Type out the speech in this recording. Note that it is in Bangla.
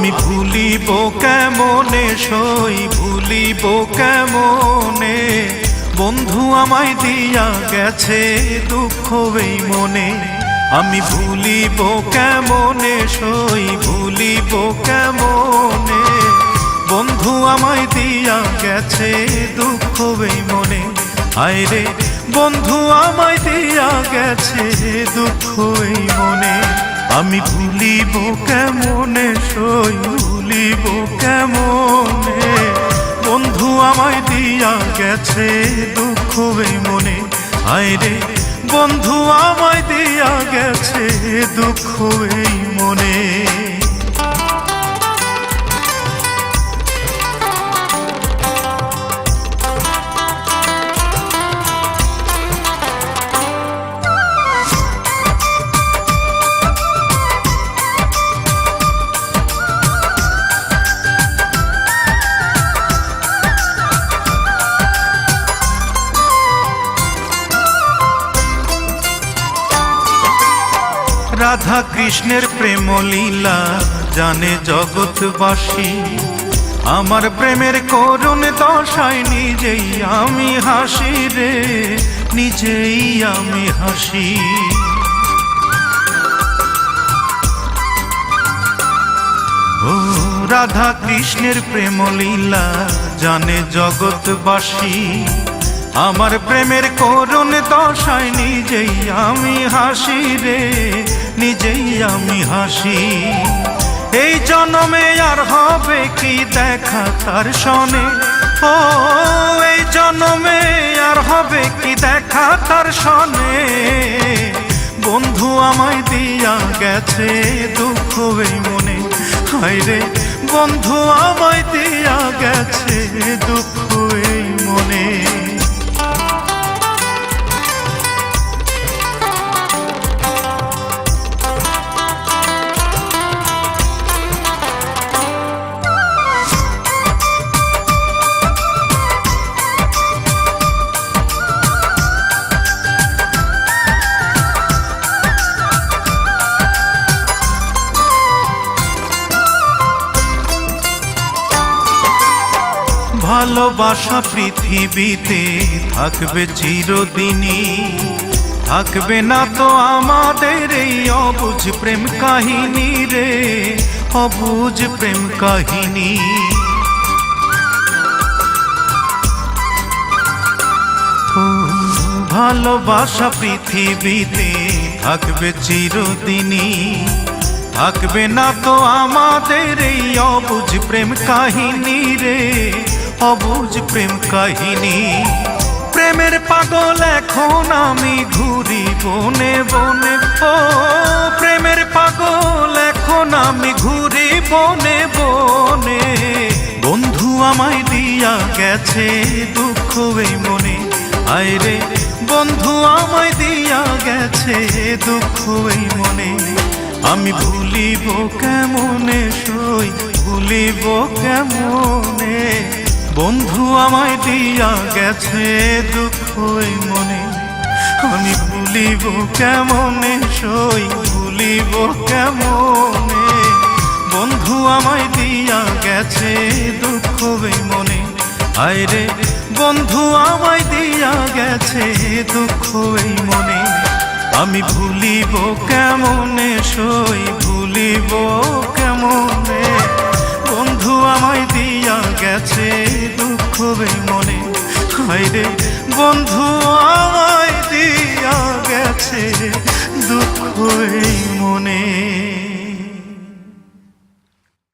আমি ভুলিব কেমনে সই ভুলিব কেমনে, বন্ধু আমায় দিয়া গেছে দুঃখ এই মনে। আমি ভুলিব কেমনে সই ভুলিব কেমনে, বন্ধু আমায় দিয়া গেছে দুঃখ এই মনে। আয়রে বন্ধু আমায় দিয়া গেছে দুঃখ এই মনে। আমি ভুলিব কেমনে সই ভুলিব কেমনে, বন্ধু আমায় দিয়া গেছে দুঃখ এই মনে। আয়রে বন্ধু আমায় দিয়া গেছে দুঃখ এই মনে। রাধা কৃষ্ণের প্রেম লীলা জানে জগৎবাসী, আমার প্রেমের করুণ দশায় নিজেই আমি হাসি রে নিজেই আমি হাসি। ও রাধা কৃষ্ণের প্রেম লীলা জানে জগৎবাসী, আমার প্রেমের করুণ দশায় নিজেই আমি হাসি রে নিজেই আমি হাসি। এই জন্মে আর হবে কি দেখা তার সনে, ও এই জন্মে আর হবে কি দেখা তার সনে। বন্ধু আমায় দিয়া গেছে দুঃখ এই মনে। হায়রে বন্ধু আমায় দিয়া গেছে দুঃখ এই মনে। ভালোবাসা পৃথিবীতে থাকবে চিরদিনই, থাকবে না তো আমাদের এই অবুঝ প্রেম কাহিনী রে অবুঝ প্রেম কাহিনী। ভালোবাসা পৃথিবীতে থাকবে চিরদিনই, থাকবে না তো আমাদের এই অবুঝ প্রেম কাহিনী রে অবুঝ প্রেম কাহিনী। প্রেমের পাগল এখন আমি ঘুরি বনে বনে, ও প্রেমের পাগল এখন আমি ঘুরি বনে বনে। বন্ধু আমায় দিয়া গেছে দুঃখ এই মনে। আয়রে বন্ধু আমায় দিয়া গেছে দুঃখ এই মনে। আমি ভুলিব কেমনে সই ভুলিব কেমনে, বন্ধু আমায় দিয়া গেছে দুঃখ এই মনে। আমি ভুলিব কেমনে সই ভুলিব কেমনে, বন্ধু আমায় দিয়া গেছে দুঃখ এই মনে। আয়রে বন্ধু আমায় দিয়া গেছে দুঃখ এই মনে। আমি ভুলিব কেমনে সই ভুলিব কেমনে, বন্ধু আমায় দিয়া গেছে দুঃখ এই মনে। হায়রে বন্ধু আমায় দিয়া গেছে দুঃখ এই মনে।